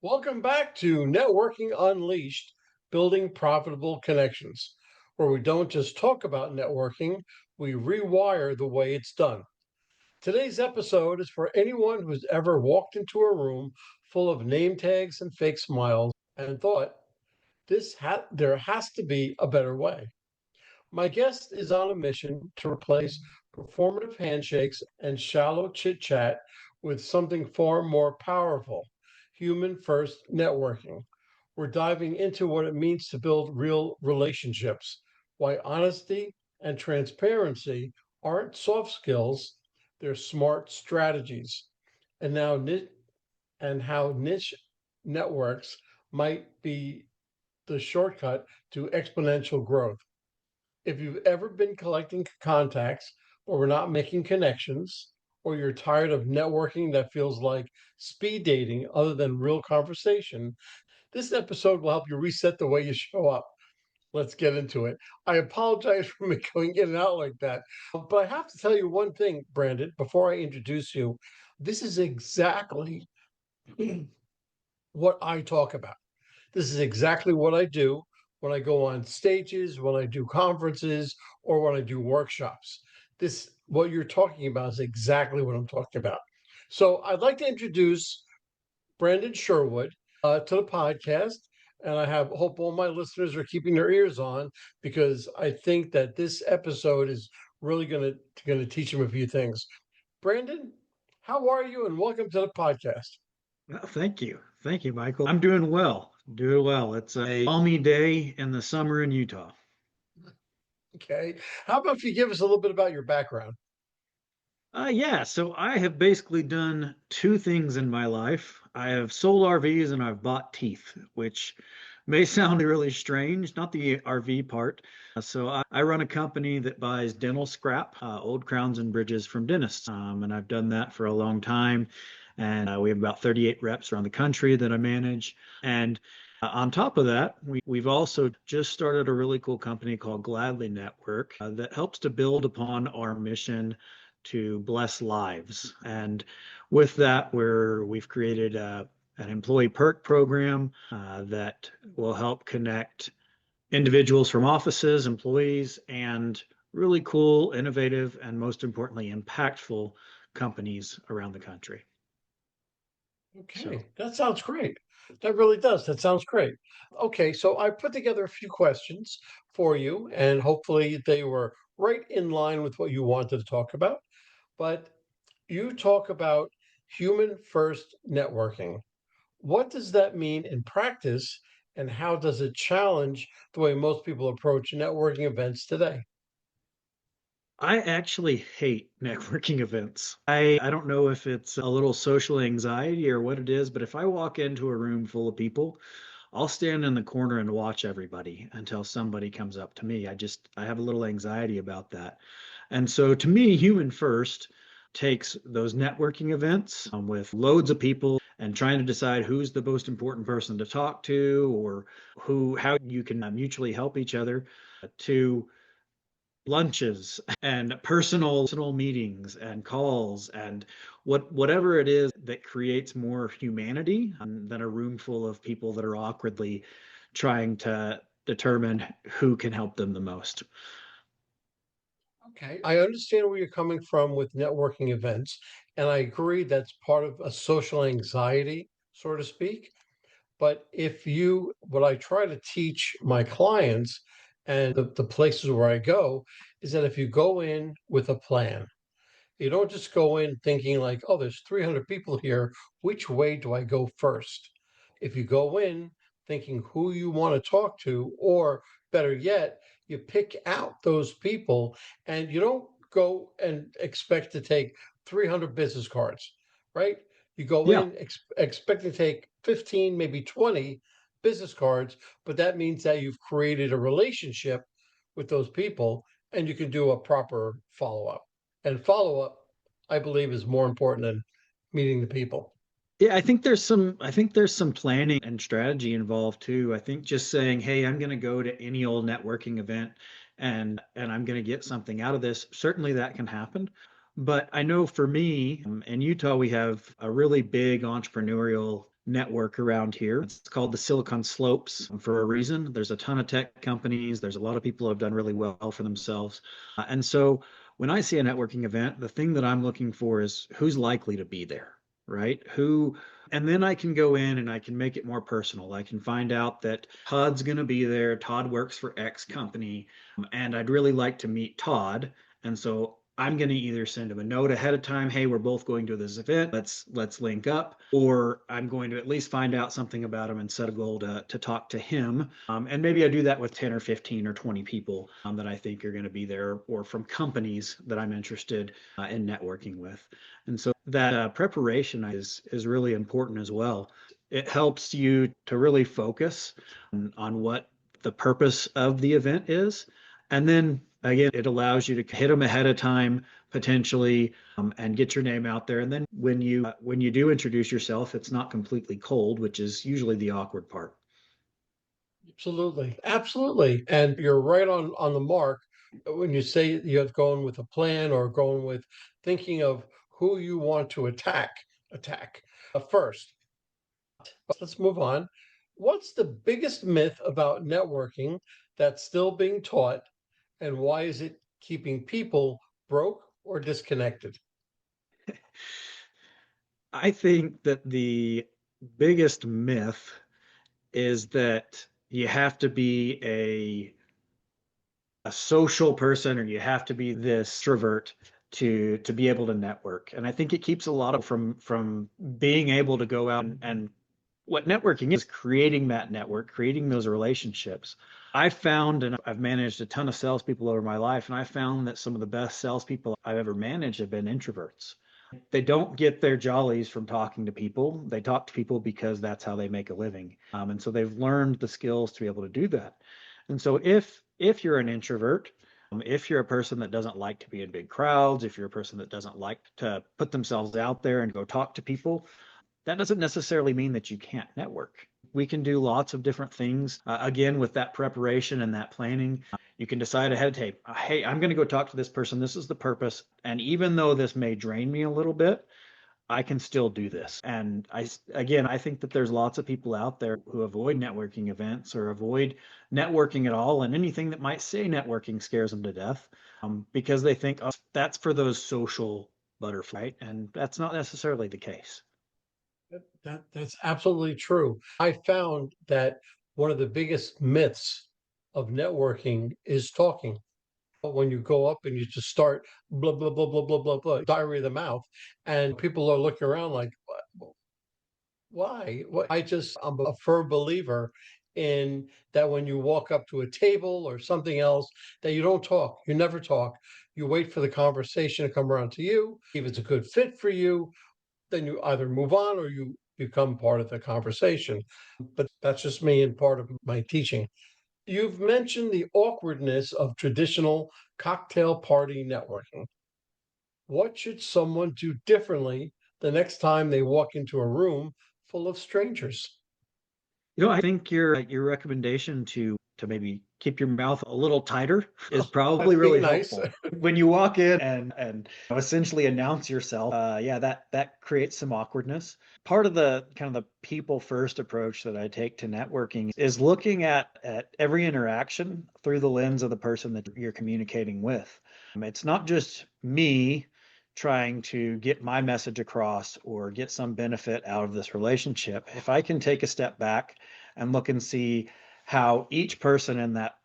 Welcome back to Networking Unleashed, Building Profitable Connections, where we don't just talk about networking, we rewire the way it's done. Today's episode is for anyone who's ever walked into a room full of name tags and fake smiles and thought, there has to be a better way. My guest is on a mission to replace performative handshakes and shallow chit chat with something far more powerful: human first networking. We're diving into what it means to build real relationships, why honesty and transparency aren't soft skills, they're smart strategies, and how niche networks might be the shortcut to exponential growth. If you've ever been collecting contacts but we're not making connections, or you're tired of networking that feels like speed dating other than real conversation, this episode will help you reset the way you show up. Let's get into it. I apologize for me going in and out like that, but I have to tell you one thing, Brandon, before I introduce you. This is exactly what I talk about. This is exactly what I do when I go on stages, when I do conferences, or when I do workshops. What you're talking about is exactly what I'm talking about. So I'd like to introduce Brandon Sherwood to the podcast. And I hope all my listeners are keeping their ears on because I think that this episode is really going to teach them a few things. Brandon, how are you? And welcome to the podcast. Well, thank you. Thank you, Michael. I'm doing well. Doing well. It's a balmy day in the summer in Utah. Okay. How about if you give us a little bit about your background? Yeah, so I have basically done two things in my life. I have sold RVs and I've bought teeth, which may sound really strange, not the RV part. So I run a company that buys dental scrap, old crowns and bridges from dentists. And I've done that for a long time. And we have about 38 reps around the country that I manage. And on top of that, we've also just started a really cool company called Gladly Network that helps to build upon our mission to bless lives. And with that, we've created an employee perk program that will help connect individuals from offices, employees, and really cool, innovative, and most importantly, impactful companies around the country. So Okay, that sounds great. That really does. That sounds great. Okay, so I put together a few questions for you, and hopefully they were right in line with what you wanted to talk about. But you talk about human first networking. What does that mean in practice, and how does it challenge the way most people approach networking events today? I actually hate networking events. I don't know if it's a little social anxiety or what it is, but if I walk into a room full of people, I'll stand in the corner and watch everybody until somebody comes up to me. I have a little anxiety about that. And so to me, human first takes those networking events with loads of people and trying to decide who's the most important person to talk to or how you can mutually help each other to lunches and personal meetings and calls and whatever it is that creates more humanity than a room full of people that are awkwardly trying to determine who can help them the most. Okay, I understand where you're coming from with networking events, and I agree that's part of a social anxiety, so to speak. But what I try to teach my clients and the places where I go is that if you go in with a plan, you don't just go in thinking like, oh, there's 300 people here. Which way do I go first? If you go in thinking who you want to talk to, or better yet, you pick out those people and you don't go and expect to take 300 business cards, right? You go Yeah. in expect to take 15, maybe 20 business cards, but that means that you've created a relationship with those people and you can do a proper follow up. And follow up, I believe, is more important than meeting the people. Yeah, I think there's some planning and strategy involved too. I think just saying, "Hey, I'm going to go to any old networking event and I'm going to get something out of this." Certainly that can happen. But I know for me, in Utah we have a really big entrepreneurial network around here. It's called the Silicon Slopes for a reason. There's a ton of tech companies. There's a lot of people who have done really well for themselves. And so when I see a networking event, the thing that I'm looking for is who's likely to be there, right? And then I can go in and I can make it more personal. I can find out that Todd's going to be there. Todd works for X company, and I'd really like to meet Todd. And so I'm going to either send him a note ahead of time, hey, we're both going to this event, let's link up, or I'm going to at least find out something about him and set a goal to talk to him. And maybe I do that with 10 or 15 or 20 people that I think are going to be there, or from companies that I'm interested in networking with. And so that preparation is really important as well. It helps you to really focus on what the purpose of the event is. And then again, it allows you to hit them ahead of time potentially, and get your name out there. And then when you do introduce yourself, it's not completely cold, which is usually the awkward part. Absolutely. Absolutely. And you're right on the mark when you say you're going with a plan or going with thinking of who you want to attack first. Let's move on. What's the biggest myth about networking that's still being taught, and why is it keeping people broke or disconnected? I think that the biggest myth is that you have to be a social person, or you have to be this introvert to be able to network. And I think it keeps a lot of from being able to go out and what networking is creating that network, creating those relationships. I found, and I've managed a ton of salespeople over my life, and I found that some of the best salespeople I've ever managed have been introverts. They don't get their jollies from talking to people. They talk to people because that's how they make a living. And so they've learned the skills to be able to do that. And so if you're an introvert, if you're a person that doesn't like to be in big crowds, if you're a person that doesn't like to put themselves out there and go talk to people, that doesn't necessarily mean that you can't network. We can do lots of different things. Again, with that preparation and that planning, you can decide ahead of time, hey, I'm going to go talk to this person. This is the purpose. And even though this may drain me a little bit, I can still do this. And I think that there's lots of people out there who avoid networking events or avoid networking at all. And anything that might say networking scares them to death, because they think, oh, that's for those social butterflies. And that's not necessarily the case. That's absolutely true. I found that one of the biggest myths of networking is talking. When you go up and you just start blah blah blah blah blah blah blah, diarrhea of the mouth, and people are looking around like, why? What? I'm a firm believer in that when you walk up to a table or something else, that you don't talk. You never talk. You wait for the conversation to come around to you. If it's a good fit for you, then you either move on or you become part of the conversation. But that's just me and part of my teaching. You've mentioned the awkwardness of traditional cocktail party networking. What should someone do differently the next time they walk into a room full of strangers? I think your recommendation to maybe keep your mouth a little tighter is probably That's being really nice. helpful. When you walk in and essentially announce yourself, yeah, that creates some awkwardness. Part of the kind of the people first approach that I take to networking is looking at every interaction through the lens of the person that you're communicating with. It's not just me trying to get my message across or get some benefit out of this relationship. If I can take a step back and look and see how each person in that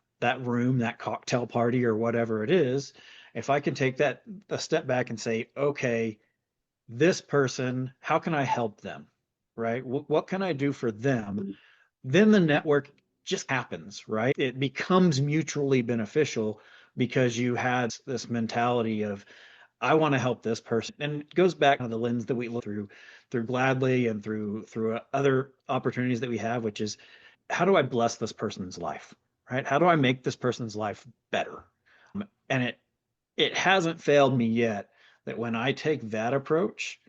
room, that cocktail party or whatever it is, if I can take that a step back and say, okay, this person, how can I help them? Right? What can I do for them? Then the network just happens, right? It becomes mutually beneficial because you had this mentality of I want to help this person. And it goes back to the lens that we look through Gladly and through other opportunities that we have, which is how do I bless this person's life? Right? How do I make this person's life better? And it hasn't failed me yet that when I take that approach,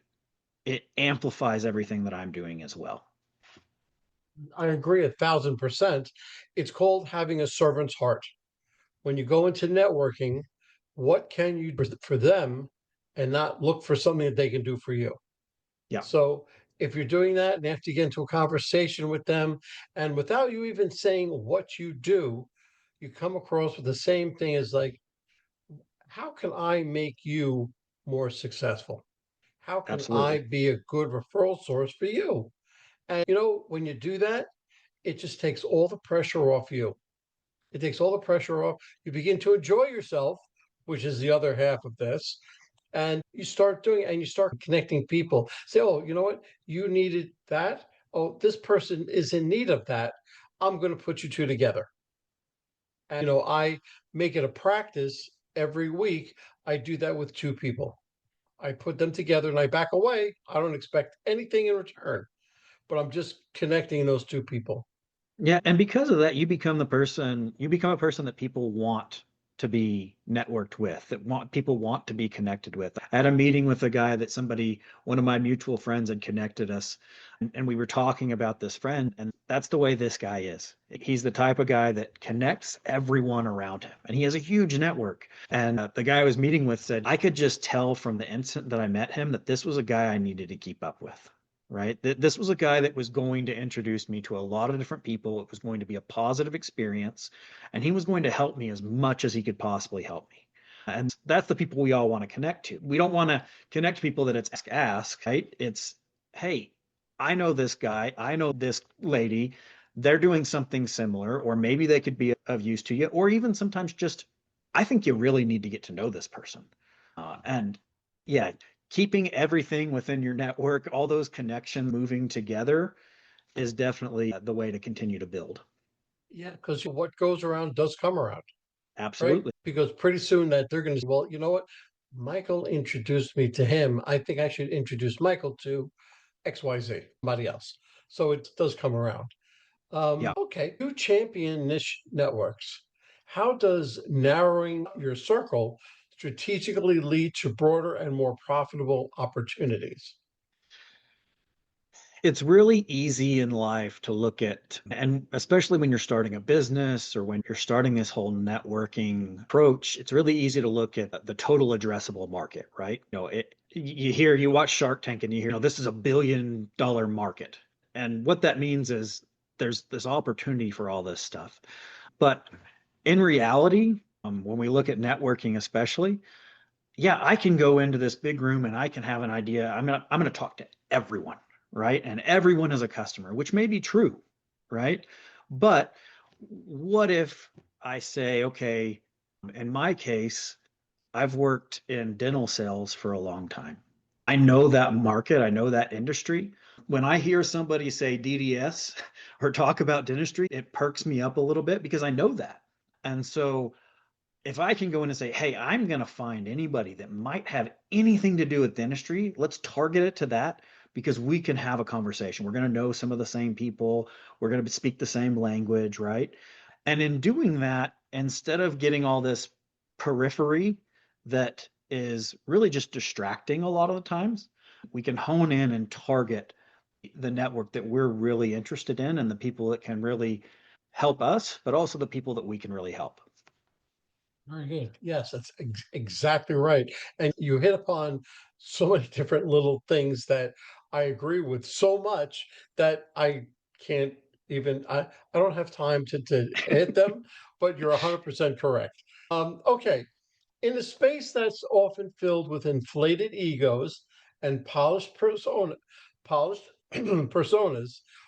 it amplifies everything that I'm doing as well. I agree 1,000%. It's called having a servant's heart. When you go into networking, what can you do for them and not look for something that they can do for you? Yeah. So if you're doing that and after you get into a conversation with them, and without you even saying what you do, you come across with the same thing as like, how can I make you more successful? How can I Absolutely. be a good referral source for you? And when you do that, it just takes all the pressure off you. It takes all the pressure off. You begin to enjoy yourself, which is the other half of this. And you start doing, and you start connecting people. Say, oh, you know what? You needed that. Oh, this person is in need of that. I'm going to put you two together. And, I make it a practice every week. I do that with two people. I put them together and I back away. I don't expect anything in return, but I'm just connecting those two people. Yeah, and because of that, you become a person that people want to be networked with, that people want to be connected with. I had a meeting with a guy that one of my mutual friends had connected us, and we were talking about this friend, and that's the way this guy is. He's the type of guy that connects everyone around him, and he has a huge network. And the guy I was meeting with said, I could just tell from the instant that I met him that this was a guy I needed to keep up with, right? This was a guy that was going to introduce me to a lot of different people. It was going to be a positive experience, and he was going to help me as much as he could possibly help me. And that's the people we all want to connect to. We don't want to connect to people that it's ask, right? It's, hey, I know this guy, I know this lady, they're doing something similar, or maybe they could be of use to you, or even sometimes just, I think you really need to get to know this person. And yeah, keeping everything within your network, all those connections moving together is definitely the way to continue to build. Yeah, because what goes around does come around, right? Absolutely. Because pretty soon that they're going to say, well, you know what? Michael introduced me to him. I think I should introduce Michael to XYZ, somebody else. So it does come around. Yeah. Okay, you champion niche networks. How does narrowing your circle strategically lead to broader and more profitable opportunities? It's really easy in life to look at, and especially when you're starting a business or when you're starting this whole networking approach, it's really easy to look at the total addressable market, right? You watch Shark Tank and you hear, this is $1 billion market. And what that means is there's this opportunity for all this stuff. But in reality, when we look at networking, especially, yeah, I can go into this big room and I can have an idea. I'm gonna talk to everyone, right? And everyone is a customer, which may be true, right? But what if I say, okay, in my case, I've worked in dental sales for a long time. I know that market, I know that industry. When I hear somebody say DDS or talk about dentistry, it perks me up a little bit because I know that. And so if I can go in and say, hey, I'm going to find anybody that might have anything to do with dentistry, let's target it to that because we can have a conversation. We're going to know some of the same people. We're going to speak the same language, right? And in doing that, instead of getting all this periphery that is really just distracting a lot of the times, we can hone in and target the network that we're really interested in and the people that can really help us, but also the people that we can really help. Very good. Yes, that's exactly right. And you hit upon so many different little things that I agree with so much that I can't even, I don't have time to hit them, but you're 100% correct. Okay. In a space that's often filled with inflated egos and polished personas,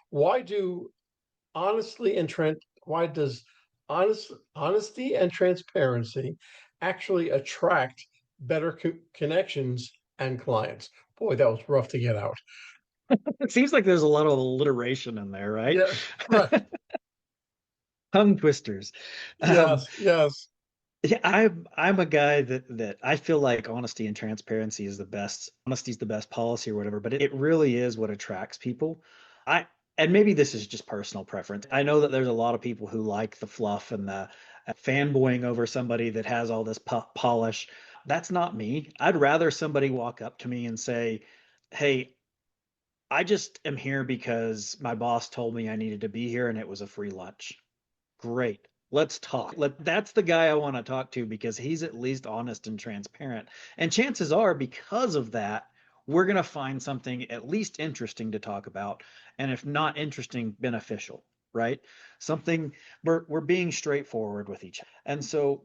why do why does honesty and transparency actually attract better connections and clients? Boy, that was rough to get out. It seems like there's a lot of alliteration in there, right? Yeah, right. Tongue twisters. Um, Yes, yes. yeah, I'm a guy that I feel like honesty and transparency is the best. Honesty is the best policy or whatever, but it really is what attracts people. I and maybe this is just personal preference. I know that there's a lot of people who like the fluff and the fanboying over somebody that has all this polish. That's not me. I'd rather somebody walk up to me and say, "Hey, I just am here because my boss told me I needed to be here and it was a free lunch." Great. Let's talk. That's the guy I want to talk to because he's at least honest and transparent. And chances are, because of that, we're going to find something at least interesting to talk about, and if not interesting, beneficial, right? Something we're being straightforward with each other. And so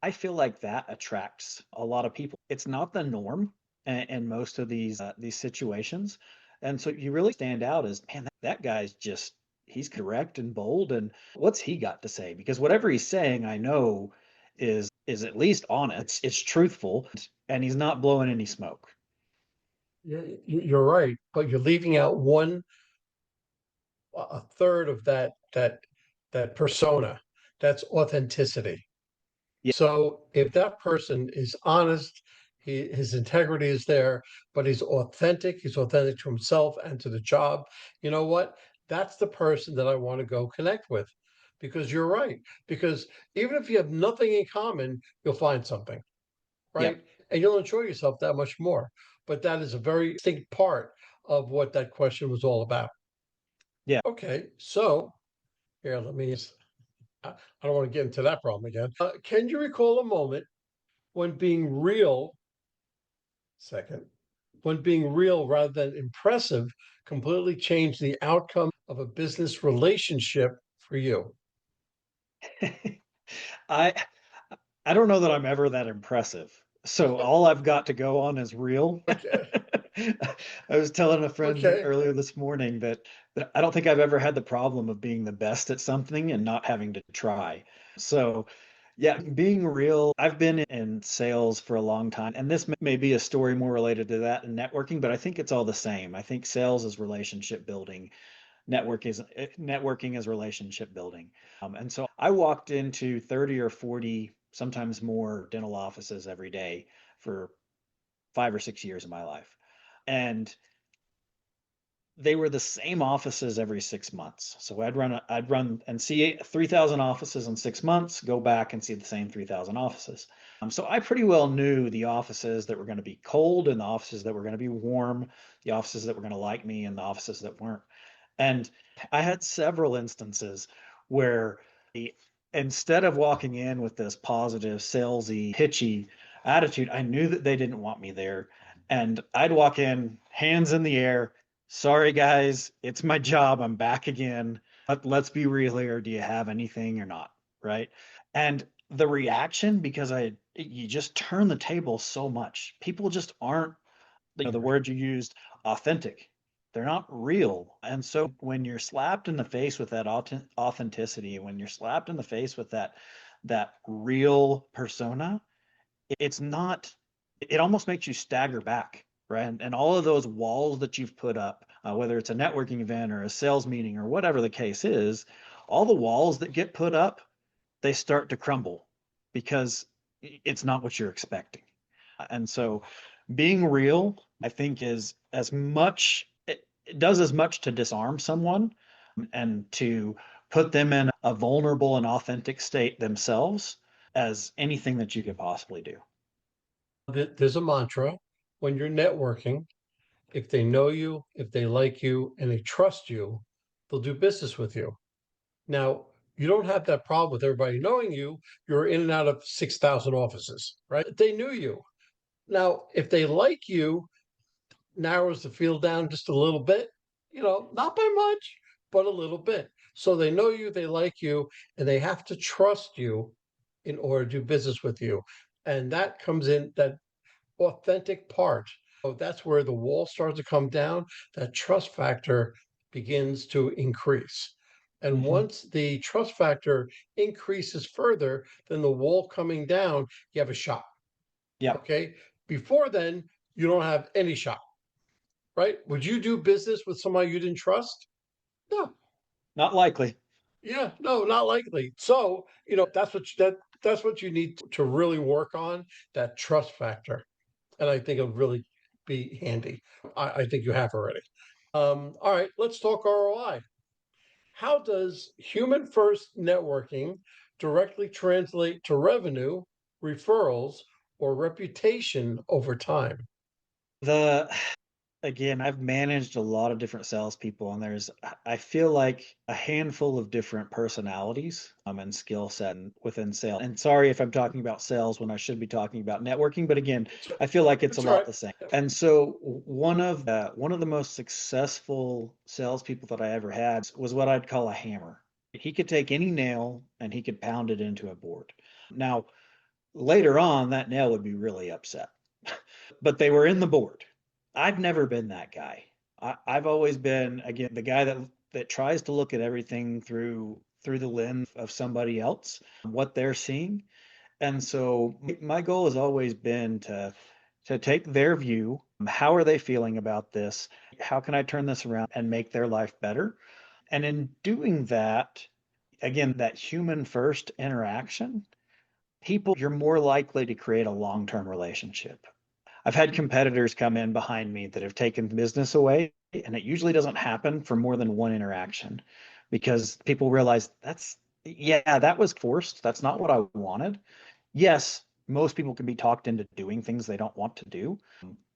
I feel like that attracts a lot of people. It's not the norm in most of these situations. And so you really stand out as, man, that guy's just he's correct and bold, and what's he got to say? Because whatever he's saying, I know is at least honest, it's truthful, and he's not blowing any smoke. Yeah, you're right, but you're leaving out a third of that persona. That's authenticity. Yeah. So if that person is honest, his integrity is there, but he's authentic to himself and to the job. You know what? That's the person that I want to go connect with, because you're right. Because even if you have nothing in common, you'll find something, Yep. right? And you'll enjoy yourself that much more. But that is a very distinct part of what that question was all about. Yeah. Okay, so here, let me. I don't want to get into that problem again. Can you recall a moment when being real, second, when being real rather than impressive completely changed the outcome of a business relationship for you? I I don't know that I'm ever that impressive. So all I've got to go on is real. Okay, I was telling a friend okay. earlier this morning that I don't think I've ever had the problem of being the best at something and not having to try. So, yeah, being real, I've been in sales for a long time, and this may be a story more related to that and networking, but I think it's all the same. I think sales is relationship building, networking is relationship building. And so I walked into 30 or 40, sometimes more dental offices every day for 5 or 6 years of my life. And they were the same offices every 6 months. So I'd run and see 3,000 offices in 6 months, go back and see the same 3,000 offices. So I pretty well knew the offices that were going to be cold and the offices that were going to be warm, the offices that were going to like me and the offices that weren't. And I had several instances where instead of walking in with this positive, salesy, pitchy attitude, I knew that they didn't want me there. And I'd walk in, hands in the air. Sorry, guys, it's my job. I'm back again. Let's be real here. Do you have anything or not? Right. And the reaction, because you just turn the table so much. People just aren't, the word you used, authentic. They're not real. And so when you're slapped in the face with that authenticity, when you're slapped in the face with that real persona, it's not, it almost makes you stagger back, right? And all of those walls that you've put up, whether it's a networking event or a sales meeting or whatever the case is, all the walls that get put up, they start to crumble because it's not what you're expecting. And so being real, I think, is as much, it does as much to disarm someone and to put them in a vulnerable and authentic state themselves as anything that you could possibly do. There's a mantra when you're networking. If they know you, if they like you, and they trust you, they'll do business with you. Now, you don't have that problem with everybody knowing you. You're in and out of 6,000 offices, right? They knew you. Now, if they like you, narrows the field down just a little bit, not by much, but a little bit. So they know you, they like you, and they have to trust you in order to do business with you. And that comes in that authentic part. So that's where the wall starts to come down. That trust factor begins to increase. And Hmm. once the trust factor increases further than the wall coming down, you have a shot. Yep. Okay. Before then, you don't have any shot, right? Would you do business with somebody you didn't trust? No. Not likely. Yeah, no, not likely. So, that's what you need to really work on, that trust factor. And I think it'll really be handy. I think you have already. All right, let's talk ROI. How does human first networking directly translate to revenue, referrals, or reputation over time? The Again, I've managed a lot of different salespeople, and I feel like a handful of different personalities and skill set within sales. And sorry if I'm talking about sales when I should be talking about networking, but again, That's, I feel like it's a that's all lot right. the same. And so one of the most successful salespeople that I ever had was what I'd call a hammer. He could take any nail and he could pound it into a board. Now, later on, that nail would be really upset, but they were in the board. I've never been that guy. I've always been, again, the guy that tries to look at everything through the lens of somebody else, what they're seeing. And so my goal has always been to take their view. How are they feeling about this? How can I turn this around and make their life better? And in doing that, again, that human first interaction, people, you're more likely to create a long-term relationship. I've had competitors come in behind me that have taken business away, and it usually doesn't happen for more than one interaction because people realize yeah, that was forced. That's not what I wanted. Yes, most people can be talked into doing things they don't want to do,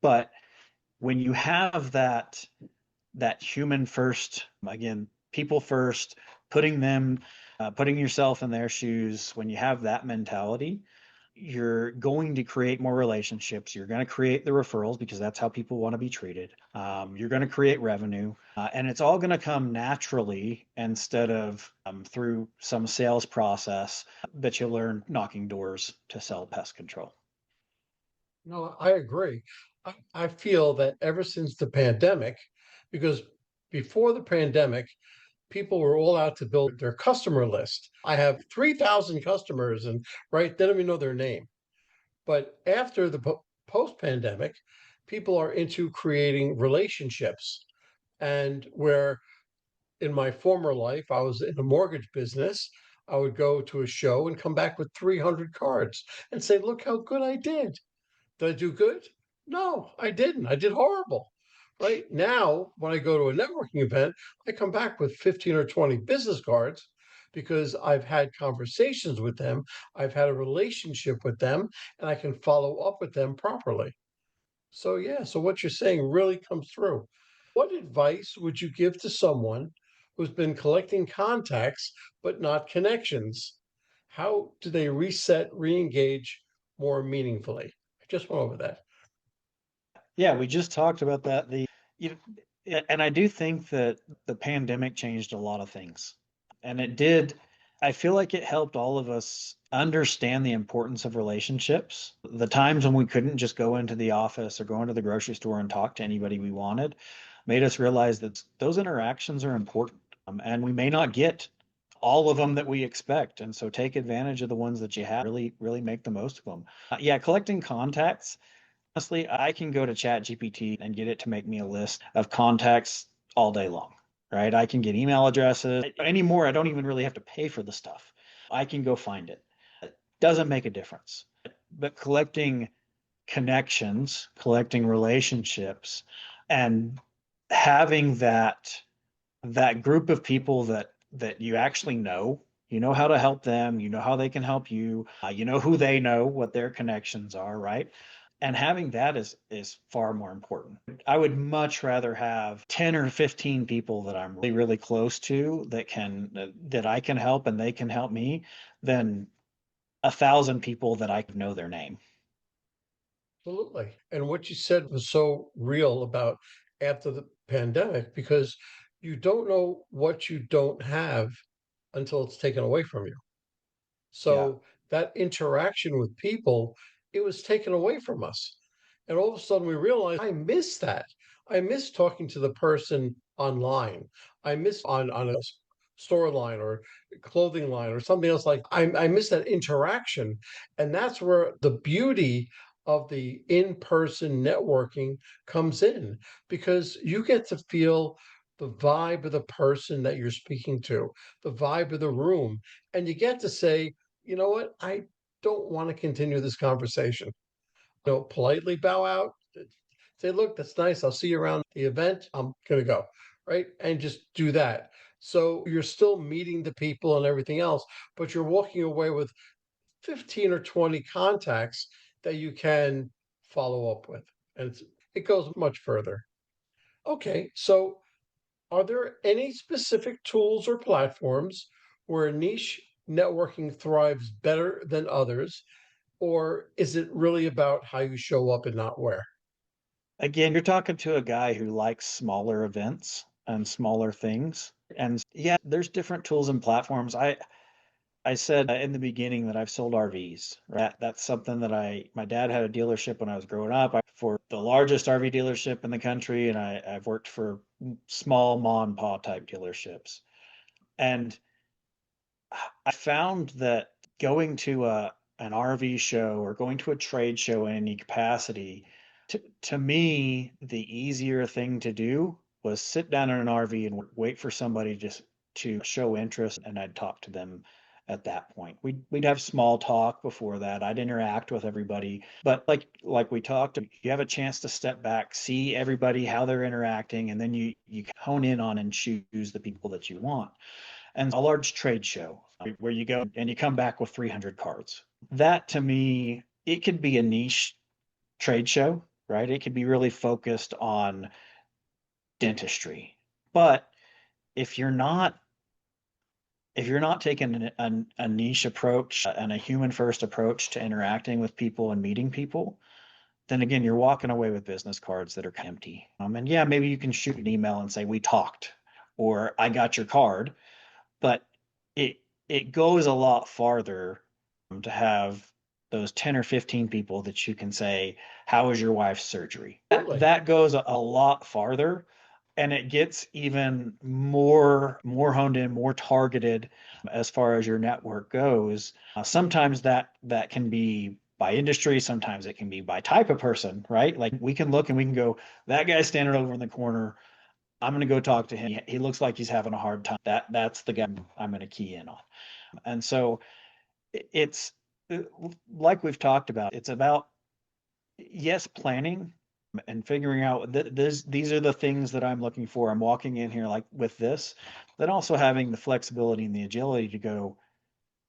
but when you have that human first, again, people first, putting yourself in their shoes, when you have that mentality, you're going to create more relationships. You're going to create the referrals because that's how people want to be treated. You're going to create revenue, and it's all going to come naturally instead of through some sales process that you learn knocking doors to sell pest control. No, I agree. I feel that ever since the pandemic, because before the pandemic, people were all out to build their customer list. I have 3,000 customers, and right, they don't even know their name. But after the post pandemic, people are into creating relationships. And where in my former life, I was in the mortgage business, I would go to a show and come back with 300 cards and say, look how good I did. Did I do good? No, I didn't. I did horrible. Right now, when I go to a networking event, I come back with 15 or 20 business cards because I've had conversations with them, I've had a relationship with them, and I can follow up with them properly. So, yeah, so what you're saying really comes through. What advice would you give to someone who's been collecting contacts but not connections? How do they reset, re engage more meaningfully? I just went over that. Yeah, we just talked about that. You, and I do think that the pandemic changed a lot of things. And it did, I feel like it helped all of us understand the importance of relationships. The times when we couldn't just go into the office or go into the grocery store and talk to anybody we wanted made us realize that those interactions are important. And we may not get all of them that we expect. And so take advantage of the ones that you have, really, really make the most of them. Yeah, collecting contacts. Honestly, I can go to ChatGPT and get it to make me a list of contacts all day long, right? I can get email addresses. Anymore, I don't even really have to pay for the stuff. I can go find it. It doesn't make a difference. But collecting connections, collecting relationships, and having that group of people that you actually know, you know how to help them, you know how they can help you, you know who they know, what their connections are, right? And having that is far more important. I would much rather have 10 or 15 people that I'm really, really close to that I can help and they can help me than 1,000 people that I know their name. Absolutely. And what you said was so real about after the pandemic because you don't know what you don't have until it's taken away from you. Yeah. So that interaction with people, it was taken away from us. And all of a sudden we realized, I miss that. I miss talking to the person online. I miss on a store line or clothing line or something else like I miss that interaction. And that's where the beauty of the in-person networking comes in because you get to feel the vibe of the person that you're speaking to, the vibe of the room, and you get to say, you know what? I don't want to continue this conversation. Politely bow out, say, look, that's nice. I'll see you around the event. I'm going to go. Right. And just do that. So you're still meeting the people and everything else, but you're walking away with 15 or 20 contacts that you can follow up with. And it goes much further. Okay, so are there any specific tools or platforms where niche networking thrives better than others, or is it really about how you show up and not where? Again, you're talking to a guy who likes smaller events and smaller things. And yeah, there's different tools and platforms. I said in the beginning that I've sold RVs. Right? That's something that my dad had a dealership when I was growing up. I worked for the largest RV dealership in the country, and I've worked for small mom and pop type dealerships. And I found that going to an RV show or going to a trade show in any capacity, to me, the easier thing to do was sit down in an RV and wait for somebody just to show interest, and I'd talk to them at that point. We'd have small talk before that. I'd interact with everybody, but like we talked, you have a chance to step back, see everybody how they're interacting, and then you hone in on and choose the people that you want. And a large trade show where you go and you come back with 300 cards. That to me, it could be a niche trade show, right? It could be really focused on dentistry. But if you're not if you're not taking a niche approach and a human first approach to interacting with people and meeting people, then again, you're walking away with business cards that are empty. And yeah, maybe you can shoot an email and say, we talked, or I got your card, but it it goes a lot farther to have those 10 or 15 people that you can say, how was your wife's surgery? Absolutely. That goes a lot farther, and it gets even more honed in, more targeted as far as your network goes. Sometimes that can be by industry, sometimes it can be by type of person, right? Like we can look and we can go, that guy's standing over in the corner, I'm going to go talk to him. He looks like he's having a hard time. That's the guy I'm going to key in on. And so it's like we've talked about. It's about, yes, planning and figuring out these are the things that I'm looking for. I'm walking in here like with this, then also having the flexibility and the agility to go,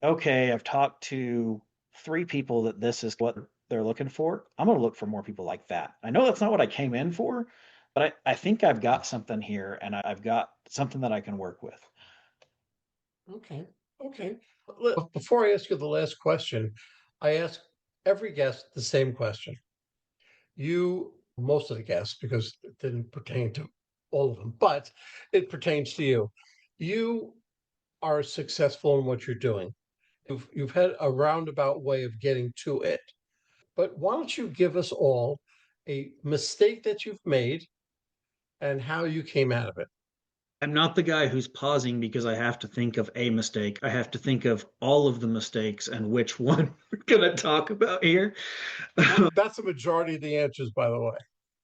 okay, I've talked to three people that this is what they're looking for. I'm going to look for more people like that. I know that's not what I came in for, but I think I've got something here and I've got something that I can work with. Okay. Okay. Before I ask you the last question, I ask every guest the same question. Most of the guests, because it didn't pertain to all of them, but it pertains to you. You are successful in what you're doing. You've had a roundabout way of getting to it. But why don't you give us all a mistake that you've made and how you came out of it? I'm not the guy who's pausing because I have to think of a mistake. I have to think of all of the mistakes and which one we're going to talk about here. That's the majority of the answers, by the way.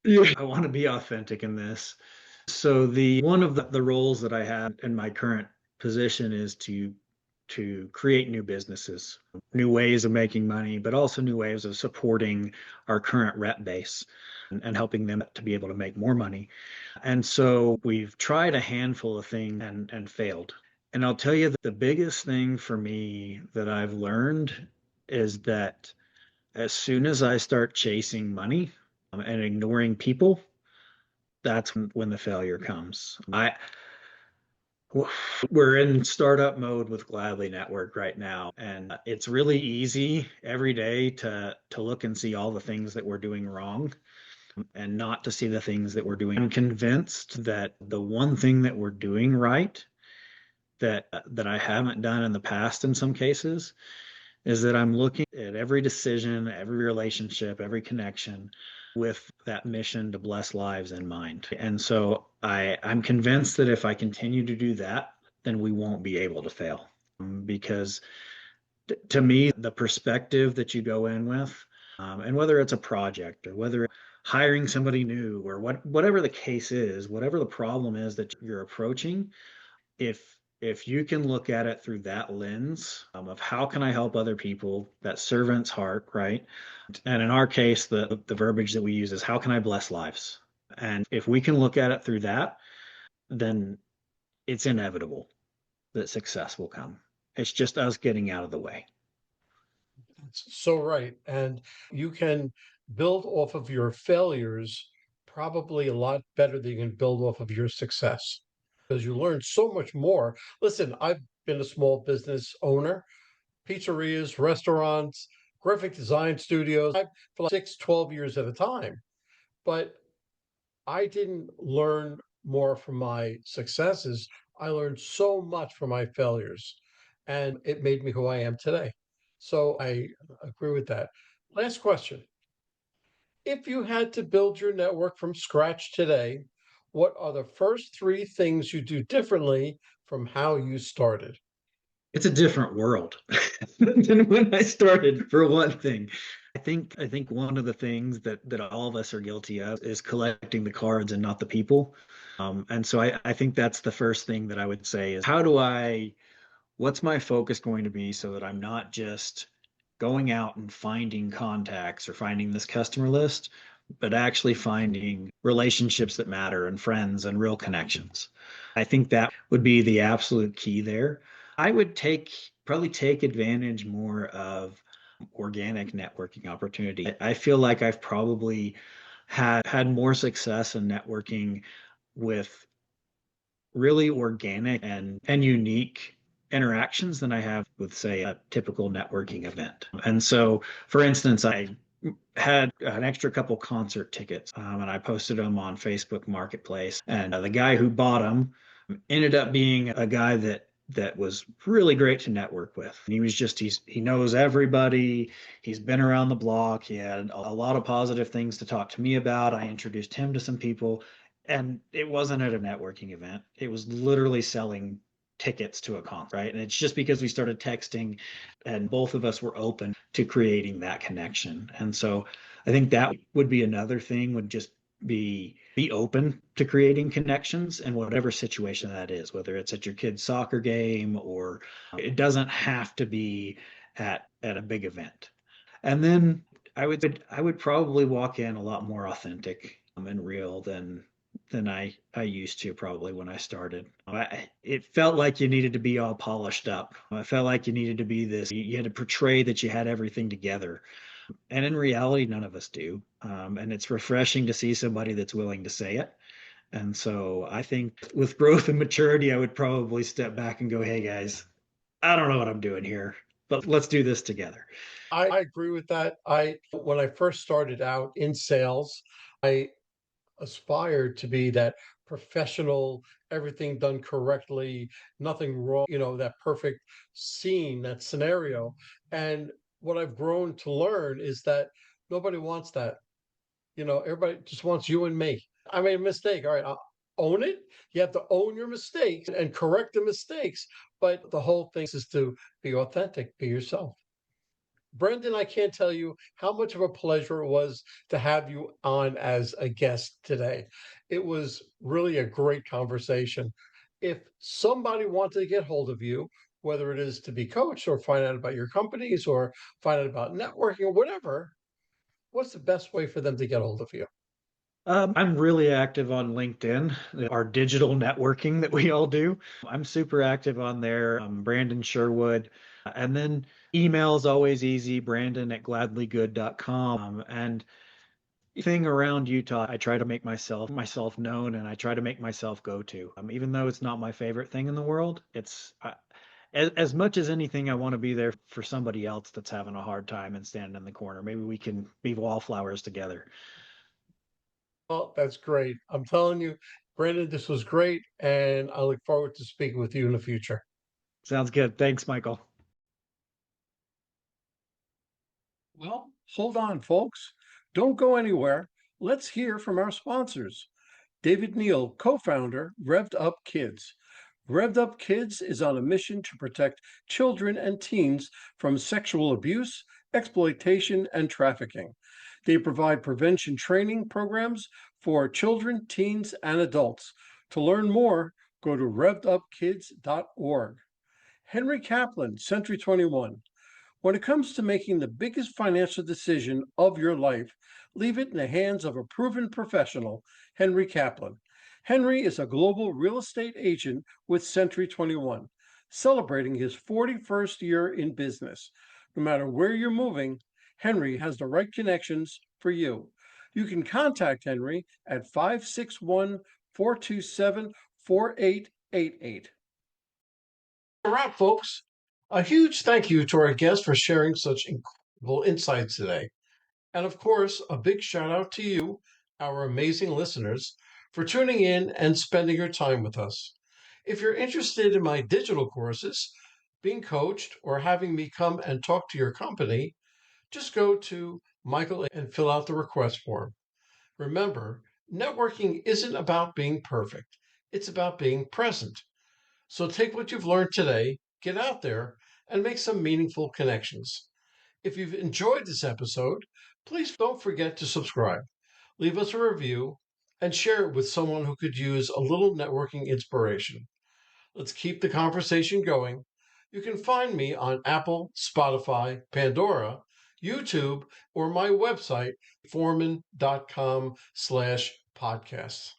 Yeah. I want to be authentic in this. So the one of the roles that I have in my current position is to create new businesses, new ways of making money, but also new ways of supporting our current rep base and helping them to be able to make more money. And so we've tried a handful of things and failed. And I'll tell you that the biggest thing for me that I've learned is that as soon as I start chasing money and ignoring people, that's when the failure comes. We're in startup mode with Gladly Network right now, and it's really easy every day to look and see all the things that we're doing wrong and not to see the things that we're doing. I'm convinced that the one thing that we're doing right that I haven't done in the past in some cases is that I'm looking at every decision, every relationship, every connection with that mission to bless lives in mind. And so I'm convinced that if I continue to do that, then we won't be able to fail. Because to me, the perspective that you go in with, and whether it's a project or whether hiring somebody new or whatever the case is, whatever the problem is that you're approaching, if you can look at it through that lens of how can I help other people, that servant's heart, right? And in our case, the verbiage that we use is how can I bless lives? And if we can look at it through that, then it's inevitable that success will come. It's just us getting out of the way. That's so right. And you can build off of your failures probably a lot better than you can build off of your success because you learn so much more. Listen, I've been a small business owner, pizzerias, restaurants, graphic design studios for like 6, 12 years at a time. But I didn't learn more from my successes. I learned so much from my failures, and it made me who I am today. So I agree with that. Last question. If you had to build your network from scratch today, what are the first three things you do differently from how you started? It's a different world than when I started, for one thing. I think one of the things that all of us are guilty of is collecting the cards and not the people. And so I think that's the first thing that I would say is what's my focus going to be so that I'm not just going out and finding contacts or finding this customer list, but actually finding relationships that matter and friends and real connections. I think that would be the absolute key there. I would probably take advantage more of organic networking opportunity. I feel like I've probably had more success in networking with really organic and unique interactions than I have with, say, a typical networking event. And so, for instance, I had an extra couple concert tickets and I posted them on Facebook Marketplace. And the guy who bought them ended up being a guy that was really great to network with. And he knows everybody. He's been around the block. He had a lot of positive things to talk to me about. I introduced him to some people, and it wasn't at a networking event. It was literally selling tickets to a concert, right? And it's just because we started texting and both of us were open to creating that connection. And so I think that would be another thing, would just be open to creating connections in whatever situation that is, whether it's at your kid's soccer game or it doesn't have to be at a big event. And then I would probably walk in a lot more authentic and real than I used to probably when I started. It felt like you needed to be all polished up. I felt like you needed to be this. You had to portray that you had everything together. And in reality, none of us do. And it's refreshing to see somebody that's willing to say it. And so I think with growth and maturity, I would probably step back and go, hey guys, I don't know what I'm doing here, but let's do this together. I agree with that. When I first started out in sales, I aspired to be that professional, everything done correctly, nothing wrong, that perfect scene, that scenario. And what I've grown to learn is that nobody wants that. Everybody just wants you and me. I made a mistake. All right, I'll own it. You have to own your mistakes and correct the mistakes. But the whole thing is to be authentic, be yourself. Brendan, I can't tell you how much of a pleasure it was to have you on as a guest today. It was really a great conversation. If somebody wanted to get hold of you, whether it is to be coached or find out about your companies or find out about networking or whatever, what's the best way for them to get hold of you? I'm really active on LinkedIn, our digital networking that we all do. I'm super active on there. Brandon Sherwood. And then email is always easy, brandon@gladlygood.com. And thing around Utah, I try to make myself known, and I try to make myself go to. Even though it's not my favorite thing in the world, it's as much as anything, I want to be there for somebody else that's having a hard time and standing in the corner. Maybe we can be wallflowers together. Well, that's great. I'm telling you, Brendan, this was great. And I look forward to speaking with you in the future. Sounds good. Thanks, Michael. Well, hold on, folks. Don't go anywhere. Let's hear from our sponsors. David Neal, co founder, Revved Up Kids. Revved Up Kids is on a mission to protect children and teens from sexual abuse, exploitation, and trafficking. They provide prevention training programs for children, teens, and adults. To learn more, go to revvedupkids.org. Henry Kaplan, Century 21. When it comes to making the biggest financial decision of your life, leave it in the hands of a proven professional, Henry Kaplan. Henry is a global real estate agent with Century 21, celebrating his 41st year in business. No matter where you're moving, Henry has the right connections for you. You can contact Henry at 561-427-4888. A wrap, folks. A huge thank you to our guest for sharing such incredible insights today. And of course, a big shout out to you, our amazing listeners, for tuning in and spending your time with us. If you're interested in my digital courses, being coached, or having me come and talk to your company, just go to Michael and fill out the request form. Remember, networking isn't about being perfect, it's about being present. So take what you've learned today, get out there, and make some meaningful connections. If you've enjoyed this episode, please don't forget to subscribe, leave us a review, and share it with someone who could use a little networking inspiration. Let's keep the conversation going. You can find me on Apple, Spotify, Pandora, YouTube, or my website, forman.com/podcasts.